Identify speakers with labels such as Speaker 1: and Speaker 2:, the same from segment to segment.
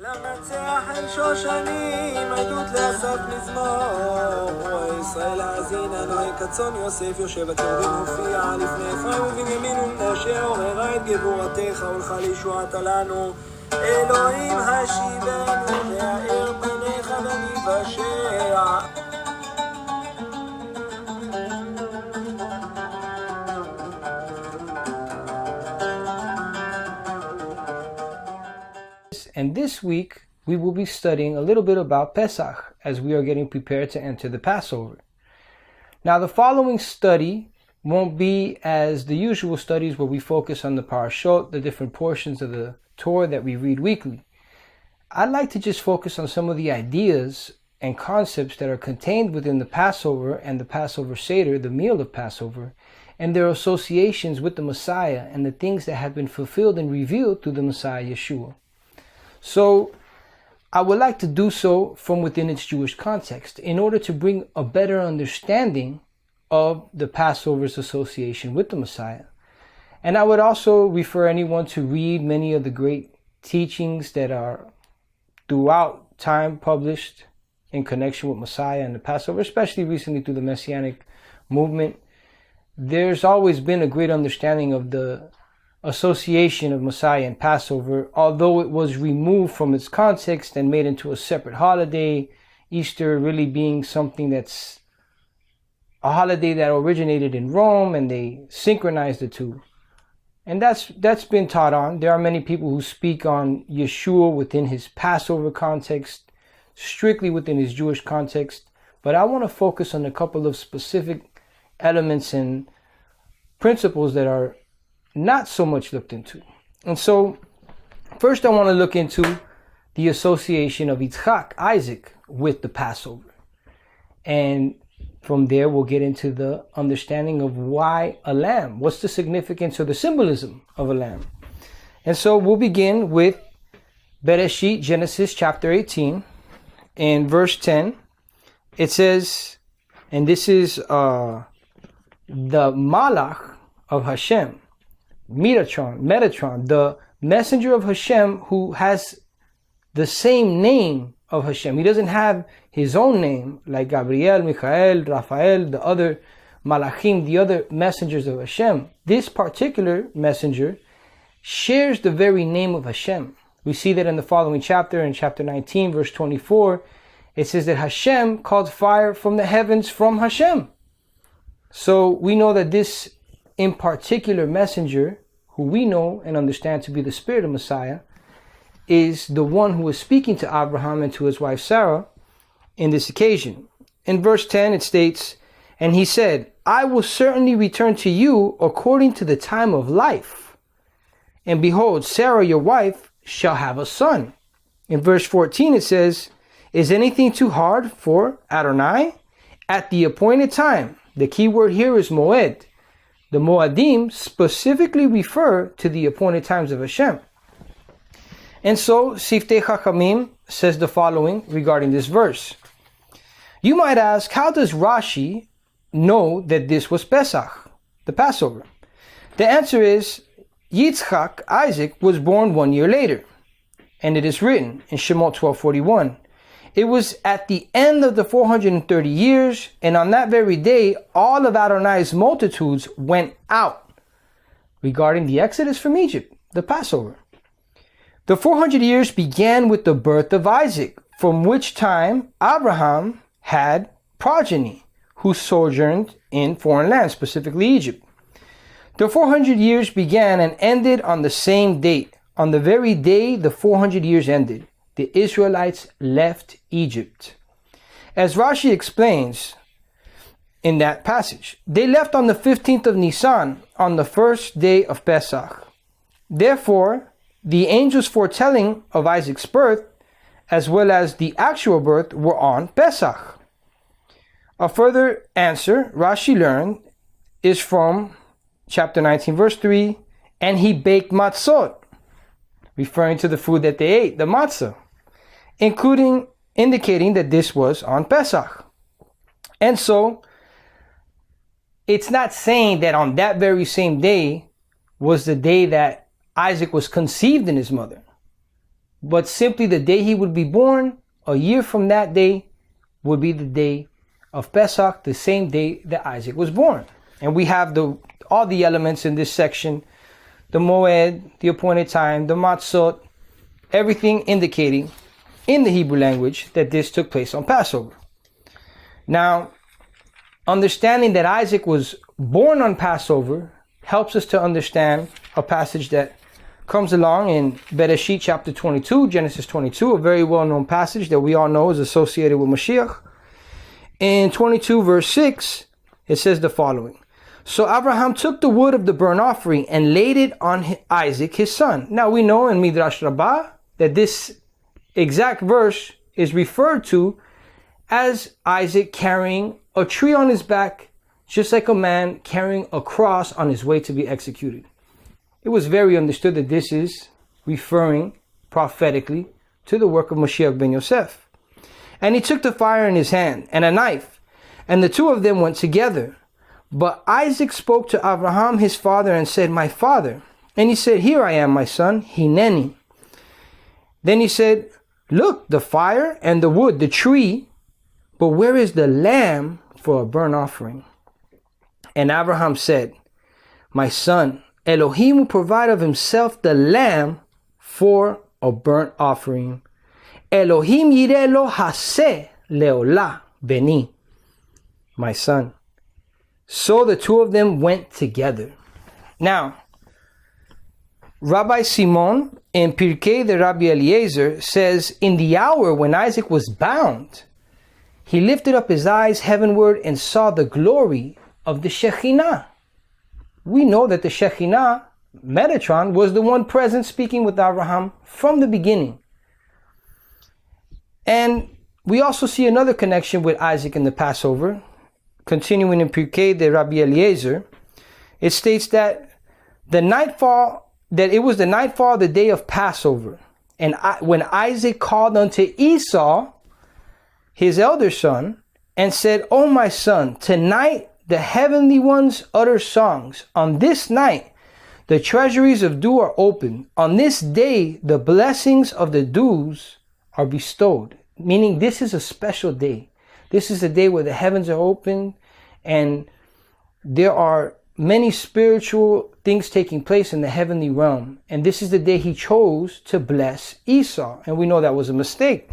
Speaker 1: למנצח אל שושנים, עדות לאסף מזמור. ישראל האזינה, נוהי כצאן יוסף, יושב הקרדין הופיע לפני אפרים ובנימין ומנשה, עוררה את גבורתך ולך לישועתה לנו. אלוהים השיבנו והאר פניך ונבשע.
Speaker 2: And this week, we will be studying a little bit about Pesach as we are getting prepared to enter the Passover. Now, the following study won't be as the usual studies where we focus on the parashot, the different portions of the Torah that we read weekly. I'd like to just focus on some of the ideas and concepts that are contained within the Passover and the Passover Seder, the meal of Passover, and their associations with the Messiah and the things that have been fulfilled and revealed through the Messiah Yeshua. So I would like to do so from within its Jewish context in order to bring a better understanding of the Passover's association with the Messiah. And I would also refer anyone to read many of the great teachings that are throughout time published in connection with Messiah and the Passover, especially recently through the Messianic movement. There's always been a great understanding of the association of Messiah and Passover, although it was removed from its context and made into a separate holiday, Easter really being something that's a holiday that originated in Rome and they synchronized the two. And that's been taught on. There are many people who speak on Yeshua within his Passover context, strictly within his Jewish context, but I want to focus on a couple of specific elements and principles that are not so much looked into. And so first I want to look into the association of Yitzchak, Isaac, with the Passover. And from there we'll get into the understanding of why a lamb. What's the significance or the symbolism of a lamb? And so we'll begin with Bereshit, Genesis chapter 18. In verse 10, it says, and this is the Malach of Hashem, Metatron, the messenger of Hashem who has the same name of Hashem. He doesn't have his own name like Gabriel, Michael, Raphael, the other Malachim, the other messengers of Hashem. This particular messenger shares the very name of Hashem. We see that in the following chapter, in chapter 19, verse 24, it says that Hashem called fire from the heavens from Hashem. So we know that this in particular messenger, who we know and understand to be the spirit of Messiah, is the one who is speaking to Abraham and to his wife Sarah in this occasion. In verse 10 it states, and he said, I will certainly return to you according to the time of life. And behold, Sarah your wife shall have a son. In verse 14 it says, is anything too hard for Adonai? At the appointed time. The key word here is moed. The Moadim specifically refer to the appointed times of Hashem. And so, Siftei Chachamim says the following regarding this verse. You might ask, how does Rashi know that this was Pesach, the Passover? The answer is, Yitzchak, Isaac, was born 1 year later. And it is written in Shemot 12:41. It was at the end of the 430 years, and on that very day, all of Adonai's multitudes went out. Regarding the exodus from Egypt, the Passover. The 400 years began with the birth of Isaac, from which time Abraham had progeny, who sojourned in foreign lands, specifically Egypt. The 400 years began and ended on the same date. On the very day the 400 years ended, the Israelites left Egypt. As Rashi explains in that passage, they left on the 15th of Nisan, on the first day of Pesach. Therefore, the angels foretelling of Isaac's birth, as well as the actual birth, were on Pesach. A further answer Rashi learned is from chapter 19, verse 3, and he baked matzot, referring to the food that they ate, the matzah, indicating that this was on Pesach. And so, it's not saying that on that very same day was the day that Isaac was conceived in his mother. but simply the day he would be born, a year from that day, would be the day of Pesach, the same day that Isaac was born. And we have all the elements in this section, the Moed, the appointed time, the Matzot, everything indicating in the Hebrew language that this took place on Passover. Now, understanding that Isaac was born on Passover helps us to understand a passage that comes along in Bereshit chapter 22, Genesis 22, a very well-known passage that we all know is associated with Mashiach. In 22 verse 6, it says the following. So Abraham took the wood of the burnt offering and laid it on Isaac his son. Now we know in Midrash Rabbah that this exact verse is referred to as Isaac carrying a tree on his back, just like a man carrying a cross on his way to be executed. It was very understood that this is referring prophetically to the work of Mashiach ben Yosef. And he took the fire in his hand and a knife, and the two of them went together. But Isaac spoke to Abraham his father and said, My father. And he said, Here I am, my son, Hineni. Then he said, Look, the fire and the wood, the tree, but where is the lamb for a burnt offering? And Abraham said, My son, Elohim will provide of himself the lamb for a burnt offering. Elohim yireh lo haseh leolah beni. My son. So the two of them went together. Now, Rabbi Simon in Pirkei the Rabbi Eliezer says, in the hour when Isaac was bound, he lifted up his eyes heavenward and saw the glory of the Shekhinah. We know that the Shekhinah, Metatron, was the one present speaking with Abraham from the beginning. And we also see another connection with Isaac in the Passover. Continuing in Pirkei de Rabbi Eliezer, it states that it was the nightfall of the day of Passover. And when Isaac called unto Esau, his elder son, and said, O my son, tonight the heavenly ones utter songs. On this night, the treasuries of dew are opened. On this day, the blessings of the dews are bestowed. Meaning this is a special day. This is a day where the heavens are open and there are many spiritual things taking place in the heavenly realm. And this is the day he chose to bless Esau. And we know that was a mistake.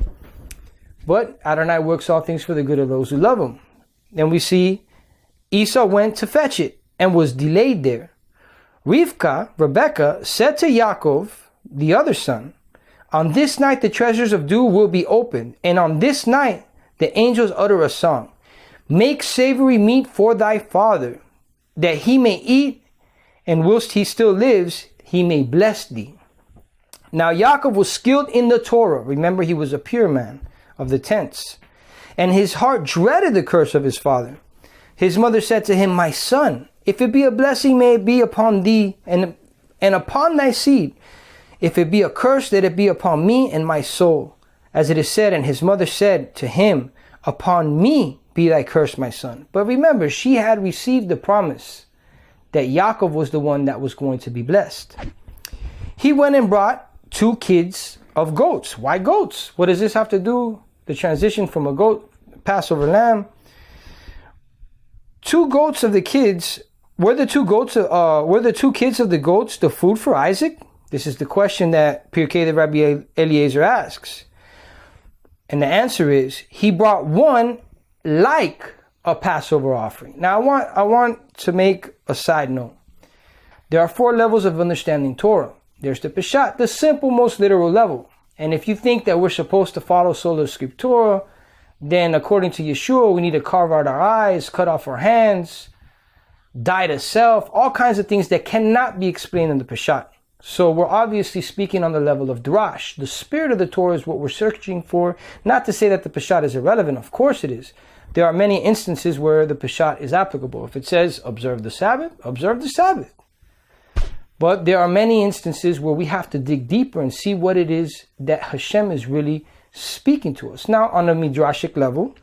Speaker 2: But Adonai works all things for the good of those who love him. Then we see Esau went to fetch it and was delayed there. Rebecca, said to Yaakov, the other son, on this night the treasures of dew will be opened, and on this night the angels utter a song. Make savory meat for thy father, that he may eat, and whilst he still lives, he may bless thee. Now Yaakov was skilled in the Torah. Remember, he was a pure man of the tents. And his heart dreaded the curse of his father. His mother said to him, My son, if it be a blessing, may it be upon thee and upon thy seed. If it be a curse, let it be upon me and my soul. As it is said, and his mother said to him, Upon me be thy curse, my son. But remember, she had received the promise that Yaakov was the one that was going to be blessed. He went and brought 2 kids of goats. Why goats? What does this have to do? The transition from a goat, Passover lamb. 2 goats of the kids. Were the 2 kids of the goats the food for Isaac? This is the question that Pirkei the Rabbi Eliezer asks. And the answer is, he brought one like a Passover offering. Now I want to make a side note. There are 4 levels of understanding Torah. There's the Peshat, the simple, most literal level. And if you think that we're supposed to follow Sola Scriptura, then according to Yeshua, we need to carve out our eyes, cut off our hands, die to self, all kinds of things that cannot be explained in the Peshat. So we're obviously speaking on the level of Drash. The spirit of the Torah is what we're searching for. Not to say that the Peshat is irrelevant. Of course it is. There are many instances where the Peshat is applicable. If it says, observe the Sabbath, observe the Sabbath. But there are many instances where we have to dig deeper and see what it is that Hashem is really speaking to us. Now, on a Midrashic level,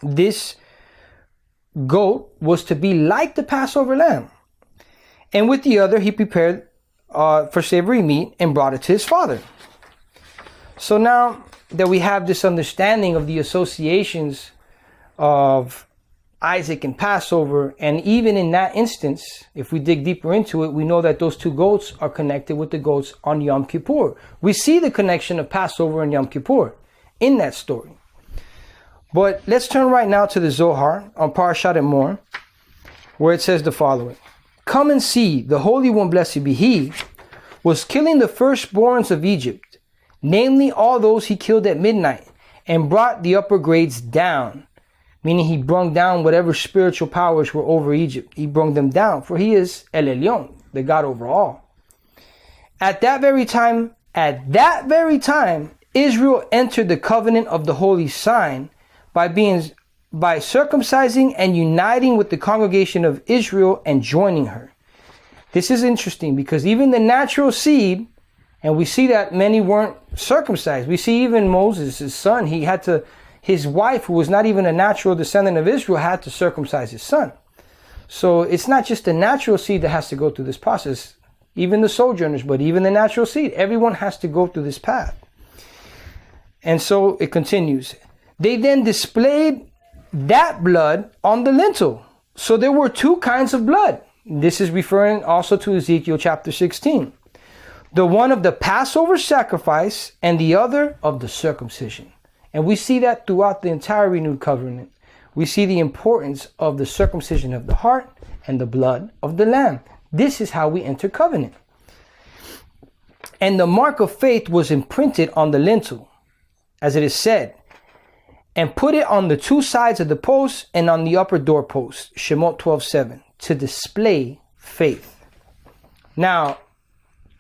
Speaker 2: this goat was to be like the Passover lamb. And with the other, he prepared for savory meat and brought it to his father. So now that we have this understanding of the associations of Isaac and Passover, and even in that instance, if we dig deeper into it, we know that those two goats are connected with the goats on Yom Kippur. We see the connection of Passover and Yom Kippur in that story. But let's turn right now to the Zohar on Parashat Emor, where it says the following. Come and see, the Holy One, blessed be He, was killing the firstborns of Egypt, namely all those He killed at midnight, and brought the upper grades down. Meaning He brung down whatever spiritual powers were over Egypt. He brung them down, for He is El Elyon, the God over all. At that very time, Israel entered the covenant of the holy sign by circumcising and uniting with the congregation of Israel and joining her. This is interesting because even the natural seed, and we see that many weren't circumcised. We see even Moses, his son, his wife, who was not even a natural descendant of Israel, had to circumcise his son. So it's not just the natural seed that has to go through this process, even the sojourners, but even the natural seed. Everyone has to go through this path. And so it continues. They then displayed that blood on the lintel. So there were two kinds of blood. This is referring also to Ezekiel chapter 16. The one of the Passover sacrifice and the other of the circumcision. And we see that throughout the entire renewed covenant. We see the importance of the circumcision of the heart and the blood of the lamb. This is how we enter covenant. And the mark of faith was imprinted on the lintel, as it is said, and put it on the two sides of the post and on the upper doorpost, Shemot 12:7, to display faith. Now,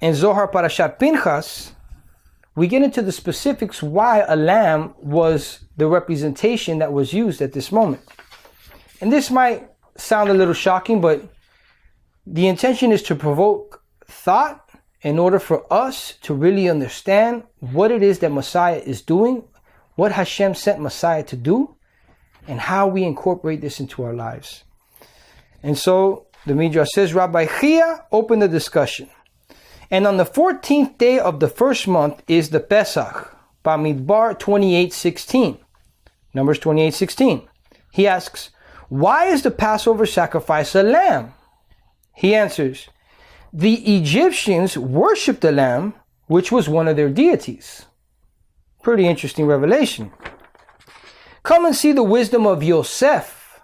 Speaker 2: in Zohar Parashat Pinchas, we get into the specifics why a lamb was the representation that was used at this moment. And this might sound a little shocking, but the intention is to provoke thought in order for us to really understand what it is that Messiah is doing, what Hashem sent Messiah to do, and how we incorporate this into our lives. And so the Midrash says, Rabbi Chia opened the discussion. And on the 14th day of the first month is the Pesach, Bamidbar 28:16. Numbers 28:16. He asks, why is the Passover sacrifice a lamb? He answers, the Egyptians worshipped the lamb, which was one of their deities. Pretty interesting revelation. Come and see the wisdom of Yosef,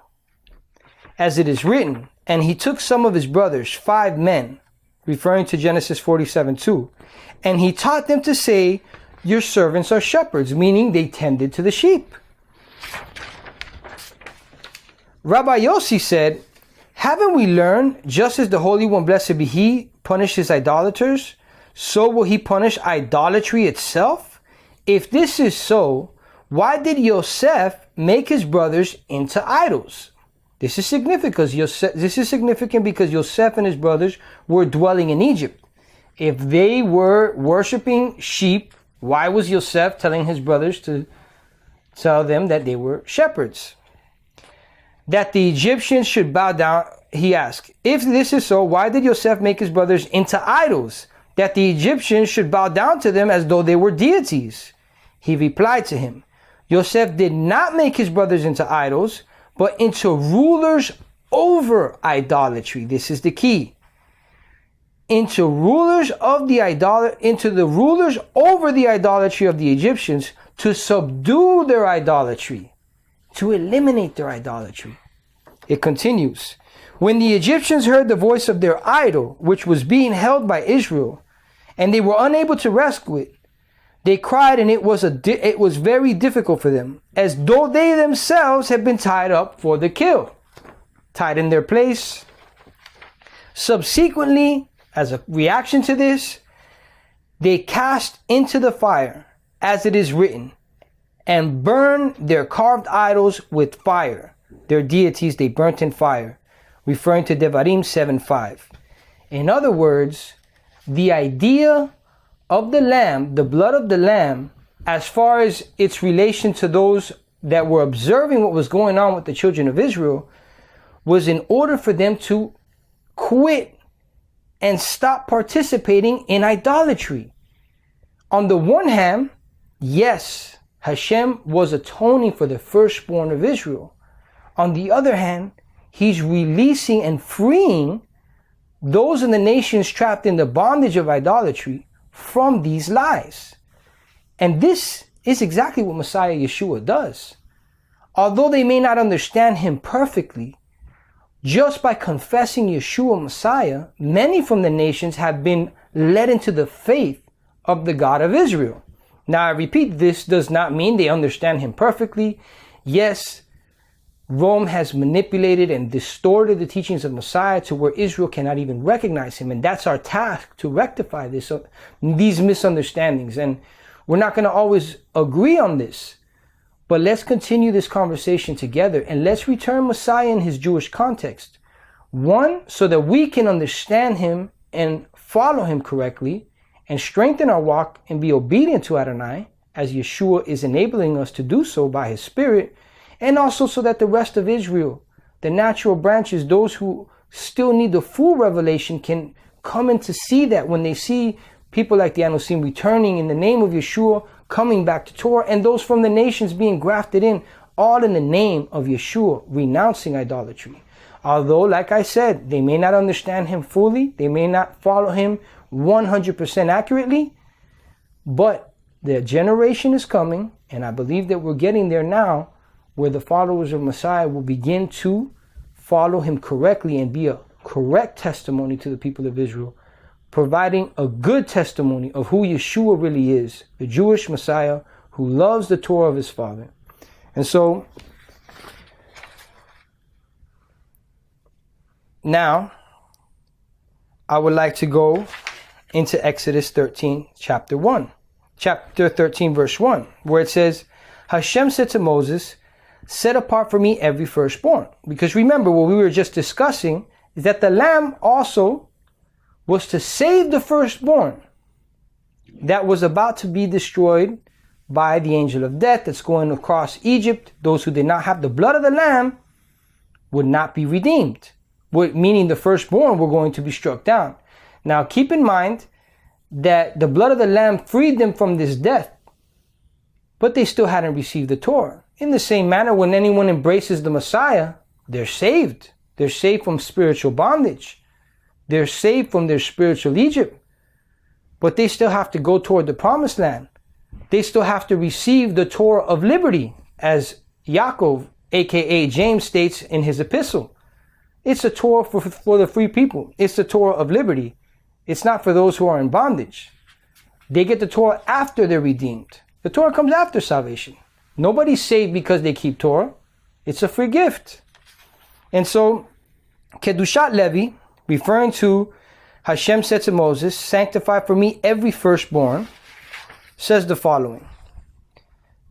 Speaker 2: as it is written, and he took some of his brothers, 5 men, referring to Genesis 47:2, and he taught them to say, your servants are shepherds, meaning they tended to the sheep. Rabbi Yossi said, haven't we learned, just as the Holy One, blessed be He, punishes idolaters, so will He punish idolatry itself? If this is so, why did Yosef make his brothers into idols? This is significant because Yosef and his brothers were dwelling in Egypt. If they were worshiping sheep, why was Yosef telling his brothers to tell them that they were shepherds? That the Egyptians should bow down, he asked. If this is so, why did Yosef make his brothers into idols? That the Egyptians should bow down to them as though they were deities? He replied to him, Yosef did not make his brothers into idols, but into rulers over idolatry. This is the key. Into the rulers over the idolatry of the Egyptians, to subdue their idolatry, to eliminate their idolatry. It continues. When the Egyptians heard the voice of their idol, which was being held by Israel, and they were unable to rescue it, they cried, and it was very difficult for them, as though they themselves had been tied up for the kill, tied in their place. Subsequently, as a reaction to this, they cast into the fire, as it is written, and burned their carved idols with fire. Their deities they burnt in fire, referring to Devarim 7:5. In other words, the idea of the lamb, the blood of the lamb, as far as its relation to those that were observing what was going on with the children of Israel, was in order for them to quit and stop participating in idolatry. On the one hand, yes, Hashem was atoning for the firstborn of Israel. On the other hand, he's releasing and freeing those in the nations trapped in the bondage of idolatry from these lies. And this is exactly what Messiah Yeshua does. Although they may not understand him perfectly, just by confessing Yeshua Messiah, many from the nations have been led into the faith of the God of Israel. Now I repeat, this does not mean they understand him perfectly. Yes, Rome has manipulated and distorted the teachings of Messiah to where Israel cannot even recognize him. And that's our task, to rectify these misunderstandings. And we're not going to always agree on this. But let's continue this conversation together, and let's return Messiah in his Jewish context. One, so that we can understand him and follow him correctly and strengthen our walk and be obedient to Adonai, as Yeshua is enabling us to do so by his Spirit. And also so that the rest of Israel, the natural branches, those who still need the full revelation, can come in to see that when they see people like the Anosim returning in the name of Yeshua, coming back to Torah, and those from the nations being grafted in, all in the name of Yeshua, renouncing idolatry. Although, like I said, they may not understand him fully, they may not follow him 100% accurately, but the generation is coming, and I believe that we're getting there now, where the followers of Messiah will begin to follow him correctly and be a correct testimony to the people of Israel, providing a good testimony of who Yeshua really is, the Jewish Messiah who loves the Torah of his Father. And so, now, I would like to go into Exodus 13, chapter 13, verse 1, where it says, Hashem said to Moses, set apart for me every firstborn. Because remember, what we were just discussing is that the lamb also was to save the firstborn that was about to be destroyed by the angel of death that's going across Egypt. Those who did not have the blood of the lamb would not be redeemed, meaning the firstborn were going to be struck down. Now keep in mind that the blood of the lamb freed them from this death, but they still hadn't received the Torah. In the same manner, when anyone embraces the Messiah, they're saved. They're saved from spiritual bondage. They're saved from their spiritual Egypt, but they still have to go toward the promised land. They still have to receive the Torah of liberty, as Yaakov, aka James, states in his epistle. It's a Torah for the free people. It's the Torah of liberty. It's not for those who are in bondage. They get the Torah after they're redeemed. The Torah comes after salvation. Nobody's saved because they keep Torah. It's a free gift. And so, Kedushat Levi, referring to Hashem said to Moses, sanctify for me every firstborn, says the following.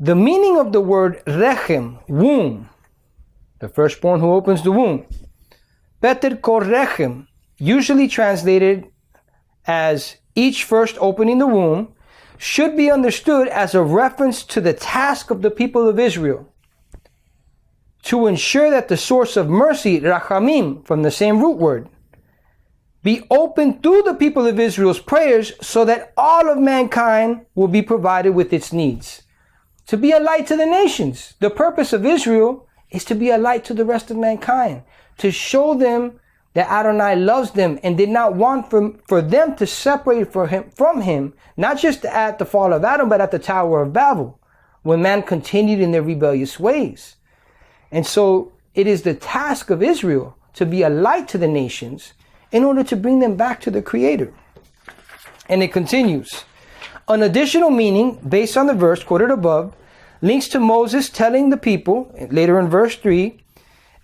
Speaker 2: The meaning of the word rechem, womb, the firstborn who opens the womb, Beter kol rechem, usually translated as each first opening the womb, should be understood as a reference to the task of the people of Israel to ensure that the source of mercy, rachamim, from the same root word, be open through the people of Israel's prayers so that all of mankind will be provided with its needs. To be a light to the nations. The purpose of Israel is to be a light to the rest of mankind, to show them that Adonai loves them and did not want for them to separate from him, not just at the fall of Adam, but at the Tower of Babel, when man continued in their rebellious ways. And so it is the task of Israel to be a light to the nations in order to bring them back to the Creator. And it continues. An additional meaning, based on the verse quoted above, links to Moses telling the people, later in verse 3,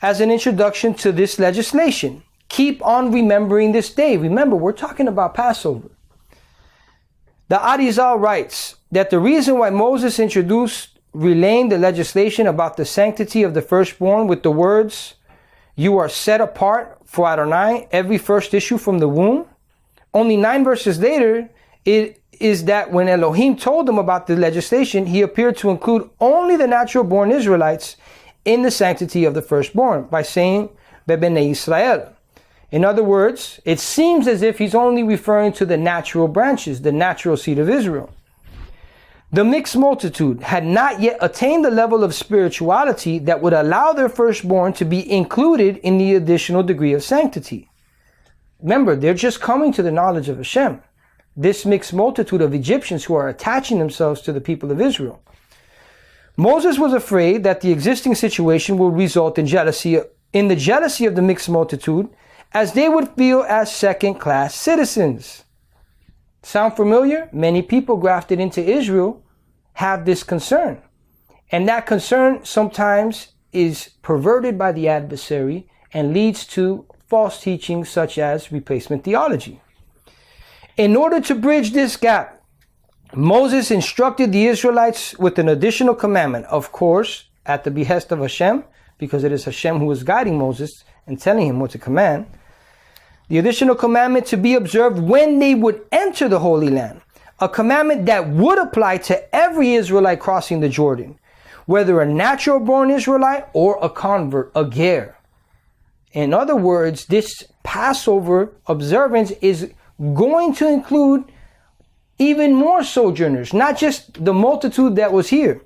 Speaker 2: as an introduction to this legislation. Keep on remembering this day. Remember, we're talking about Passover. The Arizal writes that the reason why Moses introduced relaying the legislation about the sanctity of the firstborn with the words, you are set apart for Adonai, every first issue from the womb. Only 9 verses later, it is that when Elohim told them about the legislation, he appeared to include only the natural born Israelites in the sanctity of the firstborn by saying, Bebene Israel. In other words, it seems as if he's only referring to the natural branches, the natural seed of Israel. The mixed multitude had not yet attained the level of spirituality that would allow their firstborn to be included in the additional degree of sanctity. Remember, they're just coming to the knowledge of Hashem. This mixed multitude of Egyptians who are attaching themselves to the people of Israel. Moses was afraid that the existing situation would result in the jealousy of the mixed multitude, as they would feel as second-class citizens. Sound familiar? Many people grafted into Israel have this concern. And that concern sometimes is perverted by the adversary and leads to false teachings such as replacement theology. In order to bridge this gap, Moses instructed the Israelites with an additional commandment, of course, at the behest of Hashem, because it is Hashem who is guiding Moses and telling him what to command. The additional commandment to be observed when they would enter the Holy Land. A commandment that would apply to every Israelite crossing the Jordan, whether a natural born Israelite or a convert, a ger. In other words, this Passover observance is going to include even more sojourners, not just the multitude that was here.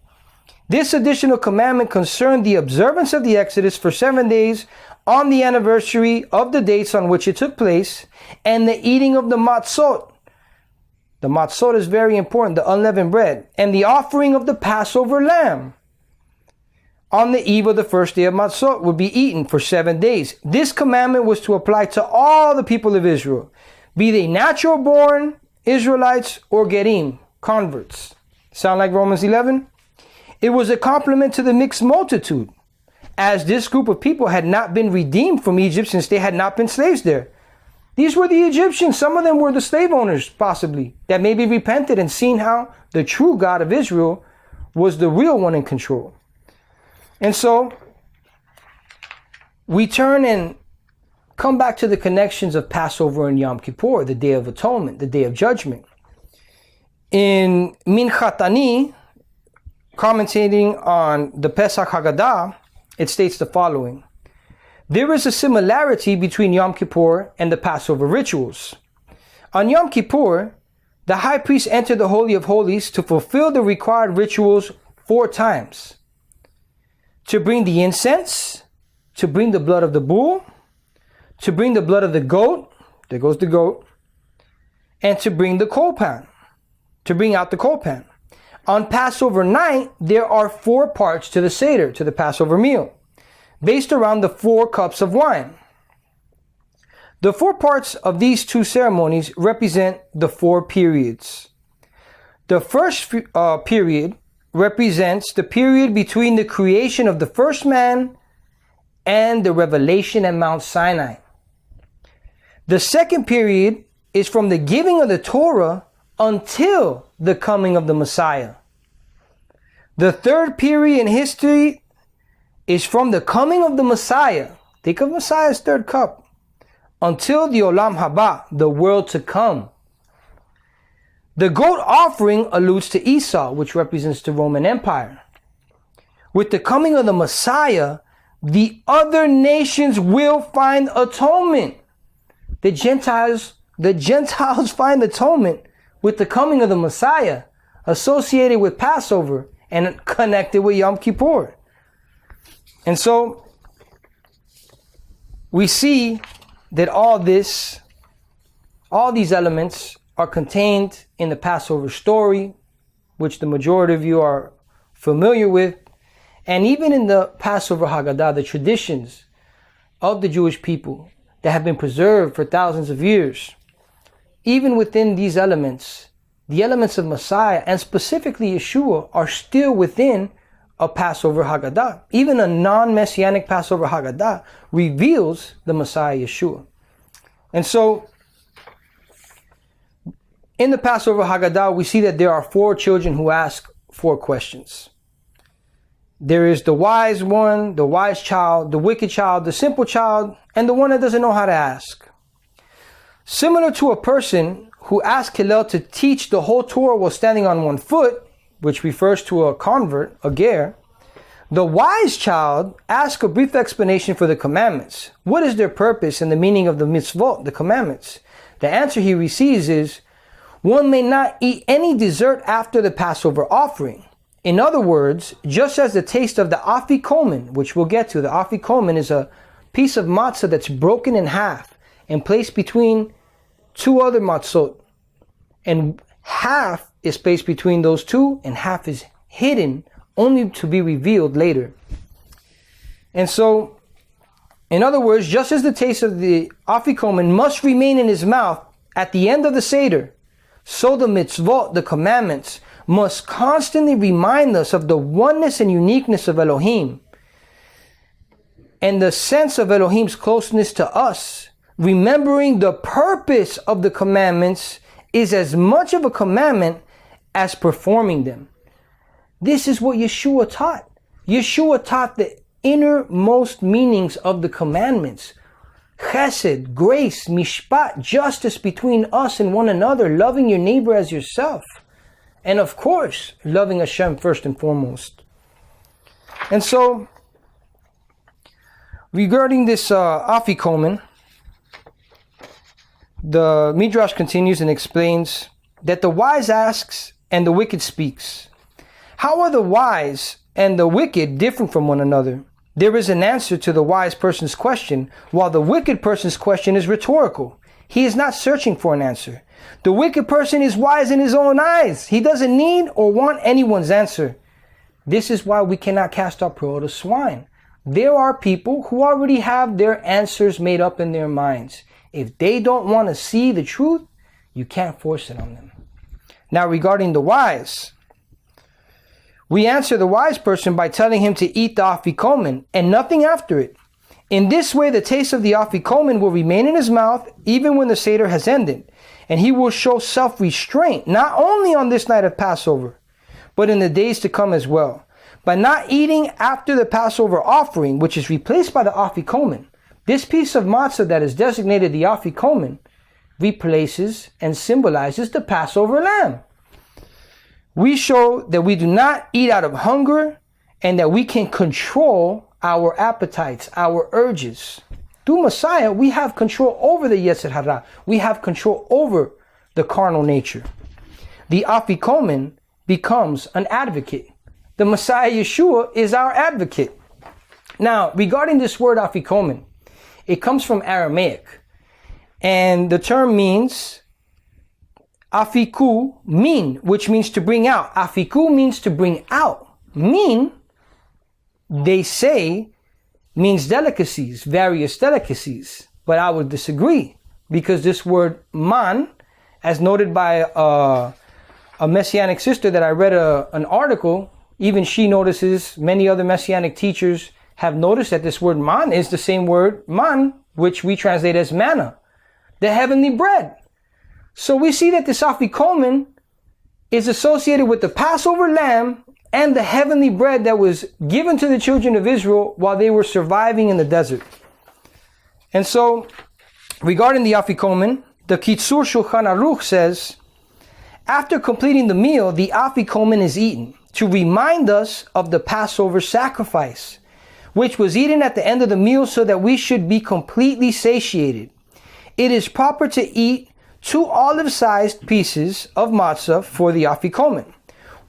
Speaker 2: This additional commandment concerned the observance of the Exodus for 7 days on the anniversary of the dates on which it took place, and the eating of the matzot. The matzot is very important, the unleavened bread, and the offering of the Passover lamb on the eve of the first day of matzot would be eaten for 7 days. This commandment was to apply to all the people of Israel, be they natural born Israelites or gerim, converts. Sound like Romans 11? It was a compliment to the mixed multitude, as this group of people had not been redeemed from Egypt since they had not been slaves there. These were the Egyptians. Some of them were the slave owners, possibly, that maybe repented and seen how the true God of Israel was the real one in control. And so we turn and come back to the connections of Passover and Yom Kippur, the Day of Atonement, the Day of Judgment. In Minchat Ani, commentating on the Pesach Haggadah, it states the following. There is a similarity between Yom Kippur and the Passover rituals. On Yom Kippur, the high priest entered the Holy of Holies to fulfill the required rituals 4 times. To bring the incense, to bring the blood of the bull, to bring the blood of the goat, there goes the goat, and to bring the kolpan, to bring out the kolpan. On Passover night, there are 4 parts to the Seder, to the Passover meal, based around the 4 cups of wine. The 4 parts of these 2 ceremonies represent the 4 periods. The first period represents the period between the creation of the first man and the revelation at Mount Sinai. The second period is from the giving of the Torah until the coming of the Messiah. The third period in history is from the coming of the Messiah. Think of Messiah's 3rd cup. Until the Olam Haba, the world to come. The goat offering alludes to Esau, which represents the Roman Empire. With the coming of the Messiah, the other nations will find atonement. The Gentiles find atonement with the coming of the Messiah, associated with Passover and connected with Yom Kippur. And so we see that all these elements are contained in the Passover story, which the majority of you are familiar with, and even in the Passover Haggadah, the traditions of the Jewish people that have been preserved for thousands of years. Even within these elements, the elements of Messiah, and specifically Yeshua, are still within a Passover Haggadah. Even a non-Messianic Passover Haggadah reveals the Messiah Yeshua. And so, in the Passover Haggadah, we see that there are 4 children who ask 4 questions. There is the wise one, the wise child, the wicked child, the simple child, and the one that doesn't know how to ask. Similar to a person who asked Hillel to teach the whole Torah while standing on 1 foot, which refers to a convert, a ger, the wise child asks a brief explanation for the commandments. What is their purpose and the meaning of the mitzvot, the commandments? The answer he receives is, One may not eat any dessert after the Passover offering. In other words, just as the taste of the Afikoman, which we'll get to, the Afikoman is a piece of matzah that's broken in half and placed between two other matzot. And half is placed between those two and half is hidden only to be revealed later. And so, in other words, just as the taste of the Afikoman must remain in his mouth at the end of the Seder, so the mitzvot, the commandments, must constantly remind us of the oneness and uniqueness of Elohim and the sense of Elohim's closeness to us. Remembering the purpose of the commandments is as much of a commandment as performing them. This is what Yeshua taught. Yeshua taught the innermost meanings of the commandments. Chesed, grace, mishpat, justice between us and one another, loving your neighbor as yourself. And of course, loving Hashem first and foremost. And so, regarding this Afikoman, the Midrash continues and explains that the wise asks and the wicked speaks. How are the wise and the wicked different from one another? There is an answer to the wise person's question, while the wicked person's question is rhetorical. He is not searching for an answer. The wicked person is wise in his own eyes. He doesn't need or want anyone's answer. This is why we cannot cast our pearl to swine. There are people who already have their answers made up in their minds. If they don't want to see the truth, you can't force it on them. Now, regarding the wise, we answer the wise person by telling him to eat the Afikoman and nothing after it. In this way, the taste of the Afikoman will remain in his mouth even when the Seder has ended, and he will show self-restraint not only on this night of Passover, but in the days to come as well. By not eating after the Passover offering, which is replaced by the Afikoman, this piece of matzah that is designated the Afikoman replaces and symbolizes the Passover lamb. We show that we do not eat out of hunger and that we can control our appetites, our urges. Through Messiah, we have control over the Yetzer Hara. We have control over the carnal nature. The Afikoman becomes an advocate. The Messiah Yeshua is our advocate. Now, regarding this word Afikoman, it comes from Aramaic. And the term means Afiku, min, which means to bring out. Afiku means to bring out. Min, they say, means delicacies, various delicacies. But I would disagree, because this word man, as noted by a Messianic sister that I read an article, even she notices, many other Messianic teachers have noticed that this word man is the same word man, which we translate as manna, the heavenly bread. So we see that this Afikoman is associated with the Passover lamb and the heavenly bread that was given to the children of Israel while they were surviving in the desert. And so, regarding the Afikoman, the Kitzur Shulchan Aruch says, after completing the meal, the Afikoman is eaten to remind us of the Passover sacrifice, which was eaten at the end of the meal so that we should be completely satiated. It is proper to eat 2 olive-sized pieces of matzah for the Afikoman.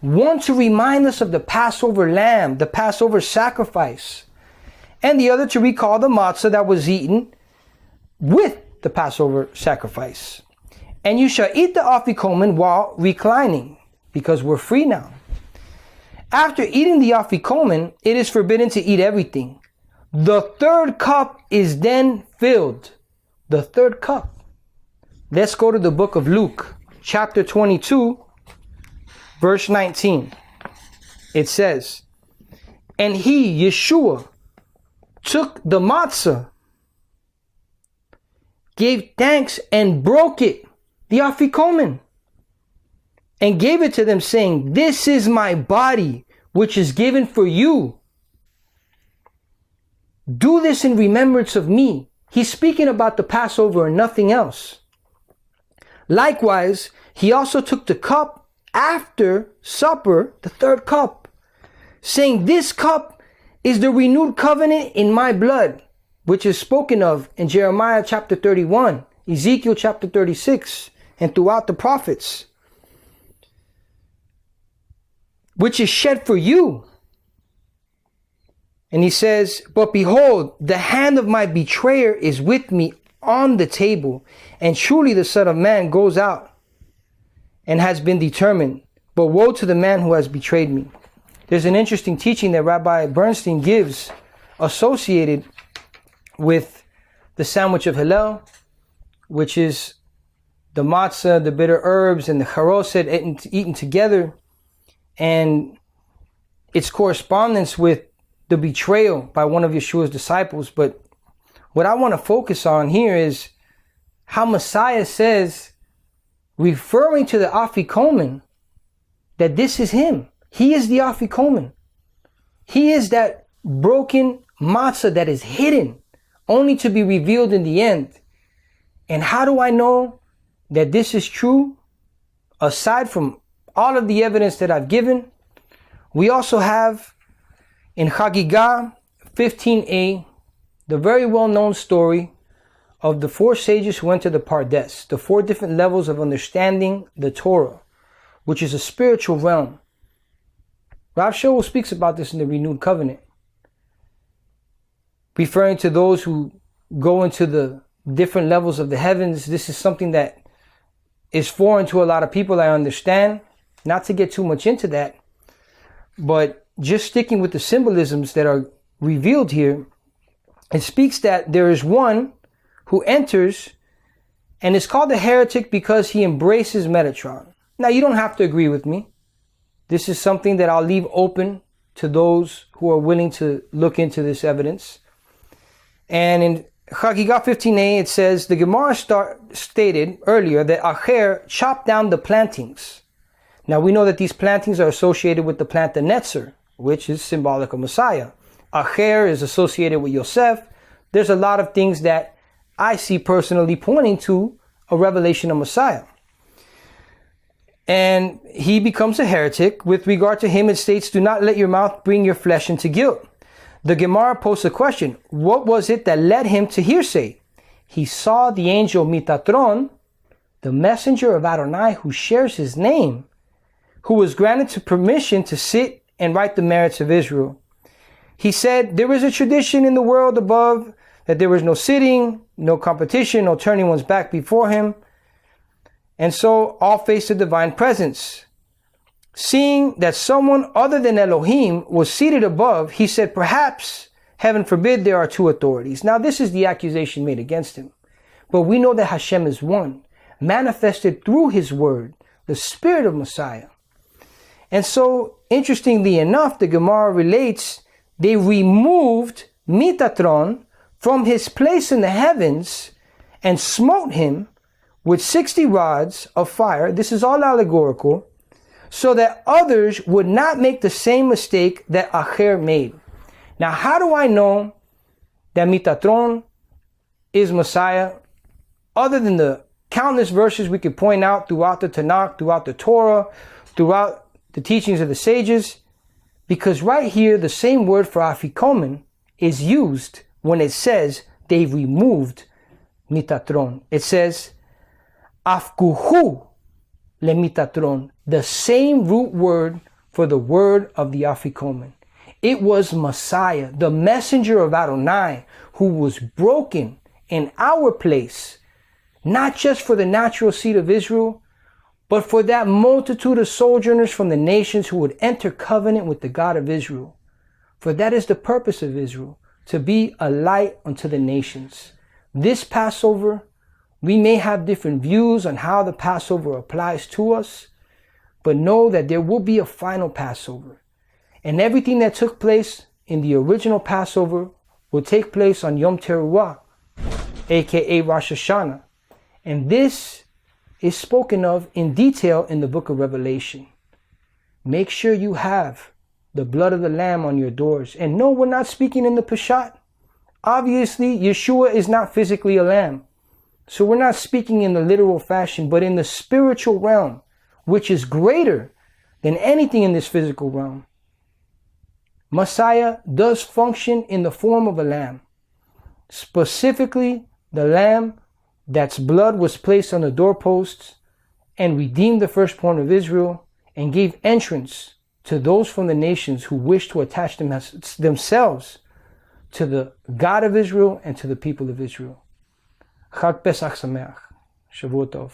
Speaker 2: One to remind us of the Passover lamb, the Passover sacrifice, and the other to recall the matzah that was eaten with the Passover sacrifice. And you shall eat the Afikoman while reclining, because we're free now. After eating the Afikoman, it is forbidden to eat everything. The 3rd cup is then filled. The 3rd cup. Let's go to the book of Luke, chapter 22, verse 19. It says, and he, Yeshua, took the matzah, gave thanks and broke it, the Afikoman, and gave it to them, saying, this is my body, which is given for you. Do this in remembrance of me. He's speaking about the Passover and nothing else. Likewise, he also took the cup after supper, the 3rd cup, saying, this cup is the renewed covenant in my blood, which is spoken of in Jeremiah chapter 31, Ezekiel chapter 36, and throughout the prophets, which is shed for you. And he says, but behold, the hand of my betrayer is with me on the table, and truly the Son of Man goes out and has been determined. But woe to the man who has betrayed me. There's an interesting teaching that Rabbi Bernstein gives associated with the sandwich of Hillel, which is the matzah, the bitter herbs, and the charoset eaten together, and its correspondence with the betrayal by one of Yeshua's disciples. But what I want to focus on here is how Messiah says, referring to the Afikoman, that this is him. He is the Afikoman. He is that broken matzah that is hidden, only to be revealed in the end. And how do I know that this is true? Aside from all of the evidence that I've given, we also have in Chagigah 15a, the very well-known story of the 4 sages who entered the Pardes, the 4 different levels of understanding the Torah, which is a spiritual realm. Rav Shaul speaks about this in the Renewed Covenant, referring to those who go into the different levels of the heavens. This is something that is foreign to a lot of people, I understand. Not to get too much into that, but just sticking with the symbolisms that are revealed here, it speaks that there is one who enters and is called a heretic because he embraces Metatron. Now, you don't have to agree with me. This is something that I'll leave open to those who are willing to look into this evidence. And in Chagigah 15a, it says, the Gemara stated earlier that Acher chopped down the plantings. Now, we know that these plantings are associated with the plant the Netzer, which is symbolic of Messiah. Acher is associated with Yosef. There's a lot of things that I see personally pointing to a revelation of Messiah. And he becomes a heretic. With regard to him, it states, do not let your mouth bring your flesh into guilt. The Gemara posed a question. What was it that led him to hearsay? He saw the angel Metatron, the messenger of Adonai who shares his name, who was granted permission to sit and write the merits of Israel. He said, there is a tradition in the world above that there was no sitting, no competition, no turning one's back before him. And so all faced the divine presence. Seeing that someone other than Elohim was seated above, he said, perhaps, heaven forbid, there are 2 authorities. Now, this is the accusation made against him. But we know that Hashem is one, manifested through his word, the spirit of Messiah. And so, interestingly enough, the Gemara relates, they removed Metatron from his place in the heavens and smote him with 60 rods of fire. This is all allegorical, so that others would not make the same mistake that Acher made. Now, how do I know that Metatron is Messiah? Other than the countless verses we could point out throughout the Tanakh, throughout the Torah, throughout the teachings of the sages, because right here, the same word for Afikoman is used when it says they removed Metatron. It says, Afkuhu le Metatron, the same root word for the word of the Afikoman. It was Messiah, the messenger of Adonai, who was broken in our place, not just for the natural seed of Israel, but for that multitude of sojourners from the nations who would enter covenant with the God of Israel. For that is the purpose of Israel, to be a light unto the nations. This Passover, we may have different views on how the Passover applies to us, but know that there will be a final Passover. And everything that took place in the original Passover will take place on Yom Teruah, aka Rosh Hashanah. And this is spoken of in detail in the book of Revelation. Make sure you have the blood of the Lamb on your doors. And no, we're not speaking in the Peshat. Obviously, Yeshua is not physically a lamb. So we're not speaking in the literal fashion, but in the spiritual realm, which is greater than anything in this physical realm. Messiah does function in the form of a lamb. Specifically, the lamb that's blood was placed on the doorposts and redeemed the firstborn of Israel, and gave entrance to those from the nations who wish to attach themselves to the God of Israel and to the people of Israel. Chag Pesach Sameach. Shavua Tov.